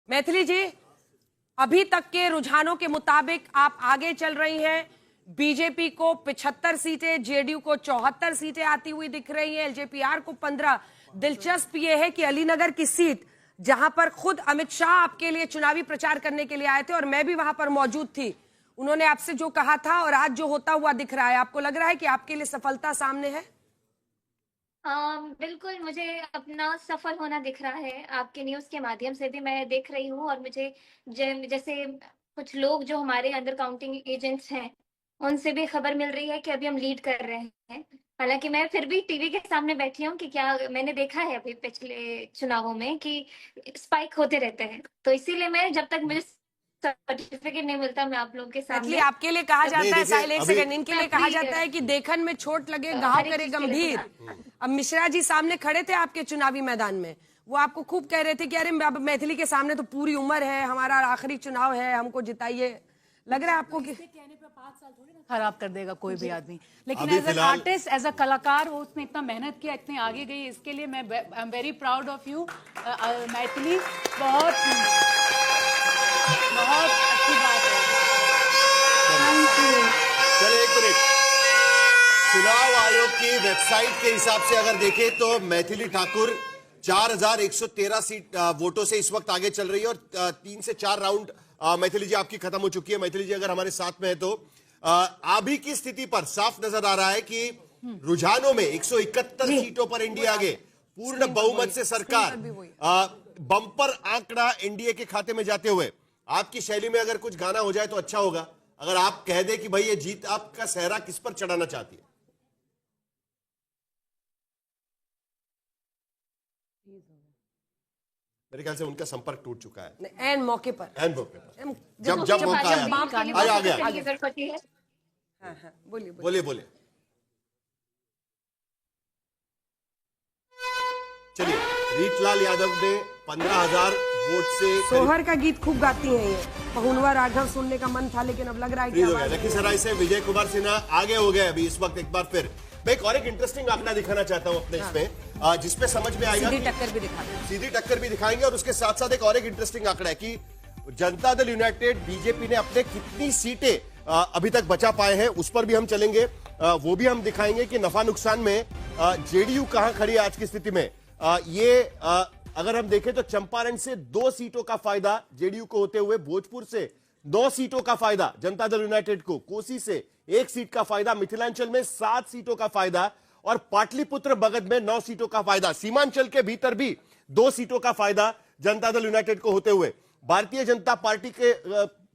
मैथिली जी, अभी तक के रुझानों के मुताबिक आप आगे चल रही हैं। बीजेपी को 75 सीटें, जेडीयू को 74 सीटें आती हुई दिख रही हैं, एलजेपीआर को 15। दिलचस्प यह है कि अलीनगर की सीट जहां पर खुद अमित शाह आपके लिए चुनावी प्रचार करने के लिए आए थे और मैं भी वहां पर मौजूद थी, उन्होंने आपसे जो कहा था और आज जो होता हुआ दिख रहा है, आपको लग रहा है कि आपके लिए सफलता सामने है? बिल्कुल, मुझे अपना सफल होना दिख रहा है। आपके न्यूज़ के माध्यम से भी मैं देख रही हूँ और मुझे जैसे कुछ लोग जो हमारे अंडर काउंटिंग एजेंट्स हैं, उनसे भी खबर मिल रही है कि अभी हम लीड कर रहे हैं। हालाँकि मैं फिर भी टीवी के सामने बैठी हूँ कि क्या मैंने देखा है अभी पिछले चुनावों में कि स्पाइक होते रहते हैं। तो इसीलिए मैं जब तक मुझे सर्टिफ़िकेट नहीं मिलता, मैं आप लोगों के मैथिली, सामने आपके लिए कहा नहीं जाता है, देखिए साहिल एक अभी सेकंड, इनके लिए कहा जाता है कि देखन में चोट लगे घाव हर एक करे चीज़ के लिए गंभीर। अब मिश्रा जी सामने खड़े थे आपके चुनावी मैदान में, वो आपको खूब कह रहे थे कि अरे अब मैथिली के सामने तो पूरी उम्र है, हमारा आखिरी चुनाव है, हमको जिताइए। लग रहा है आपको कि कहने पे 5 साल थोड़ी ना खराब कर देगा कोई भी आदमी, लेकिन अभी एज एन फिलहाल- आर्टिस्ट, एज अ कलाकार, वो उसने इतना मेहनत किया, इतने आगे गई, इसके लिए मैं I am very proud of you Maithili. बहुत बहुत अच्छी बात है। Thank you. चलिए एक मिनट, चुनाव आयोग की वेबसाइट के हिसाब से अगर देखें तो मैथिली ठाकुर 4113 सीट वोटों से इस वक्त आगे चल रही है और 3 से 4 राउंड मैथिली जी आपकी खत्म हो चुकी है। मैथिली जी अगर हमारे साथ में है तो अभी की स्थिति पर साफ नजर आ रहा है कि रुझानों में 171 सीटों पर इंडिया आगे, पूर्ण बहुमत से सरकार, बम्पर आंकड़ा एनडीए के खाते में जाते हुए। आपकी शैली में अगर कुछ गाना हो जाए तो अच्छा होगा, अगर आप कह दे कि भाई ये जीत आपका सेहरा किस पर चढ़ाना चाहती है। मेरे ख्याल से उनका संपर्क टूट चुका है एन मौके पर, जब मौका आया आ गया। हाँ हाँ, बोलिए बोलिए बोलिए, चलिए। रीतलाल यादव ने 15,000 वोट से सोहर का गीत खूब गाती हैं ये, पहुनवा राघव सुनने का मन था, लेकिन अब लग रहा है कि हो गया। लखीसराय से विजय कुमार सिन्हा आगे हो गए अभी इस वक्त एक बार फिर। मैं एक और एक इंटरेस्टिंग आंकड़ा दिखाना चाहता हूं अपने इसमें, जिसपे समझ में आएगा, सीधी टक्कर भी दिखा दें। सीधी टक्कर भी दिखाएंगे और उसके साथ साथ एक और एक इंटरेस्टिंग आंकड़ा है कि जनता दल यूनाइटेड बीजेपी ने अपने कितनी सीटें अभी तक बचा पाए हैं, उस पर भी हम चलेंगे। वो भी हम दिखाएंगे कि नफा नुकसान में जेडीयू कहां खड़ी है आज की स्थिति में। ये अगर हम देखें तो चंपारण से 2 सीटों का फायदा जेडीयू को होते हुए, भोजपुर से 9 सीटों का फायदा जनता दल यूनाइटेड को, कोसी से 1 सीट का फायदा, मिथिलांचल में 7 सीटों का फायदा और पाटलिपुत्र मगध में 9 सीटों का फायदा। सीमांचल के भीतर भी 2 सीटों का फायदा जनता दल यूनाइटेड को होते हुए। भारतीय जनता पार्टी के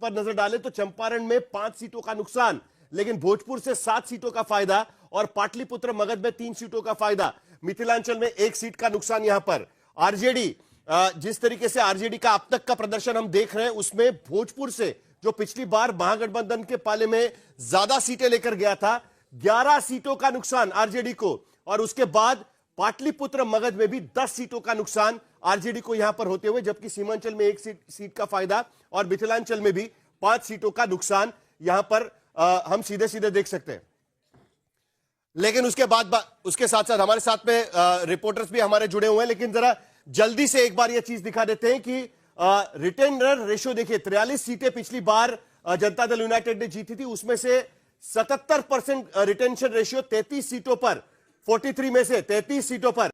पर नजर डालें तो चंपारण में 5 सीटों का नुकसान, लेकिन भोजपुर से 7 सीटों का फायदा और पाटलिपुत्र मगध में 3 सीटों का फायदा। मिथिलांचल में 1 सीट का नुकसान। यहां पर आरजेडी, जिस तरीके से आरजेडी का अब तक का प्रदर्शन हम देख रहे हैं, उसमें भोजपुर से जो पिछली बार महागठबंधन के पाले में ज्यादा सीटें लेकर गया था, 11 सीटों का नुकसान आरजेडी को, और उसके बाद पाटलिपुत्र मगध में भी 10 सीटों का नुकसान आरजेडी को यहां पर होते हुए, जबकि सीमांचल में 1 सीट का फायदा और मिथिलांचल में भी 5 सीटों का नुकसान यहां पर हम सीधे सीधे देख सकते हैं। लेकिन उसके बाद उसके साथ साथ हमारे साथ में रिपोर्टर्स भी हमारे जुड़े हुए हैं, लेकिन जरा जल्दी से एक बार यह चीज दिखा देते हैं कि रिटेनर रेशियो देखिए, 43 सीटें पिछली बार जनता दल यूनाइटेड ने जीती थी, उसमें से 77% रिटेंशन रेशियो 33 सीटों पर, 43 में से 33 सीटों पर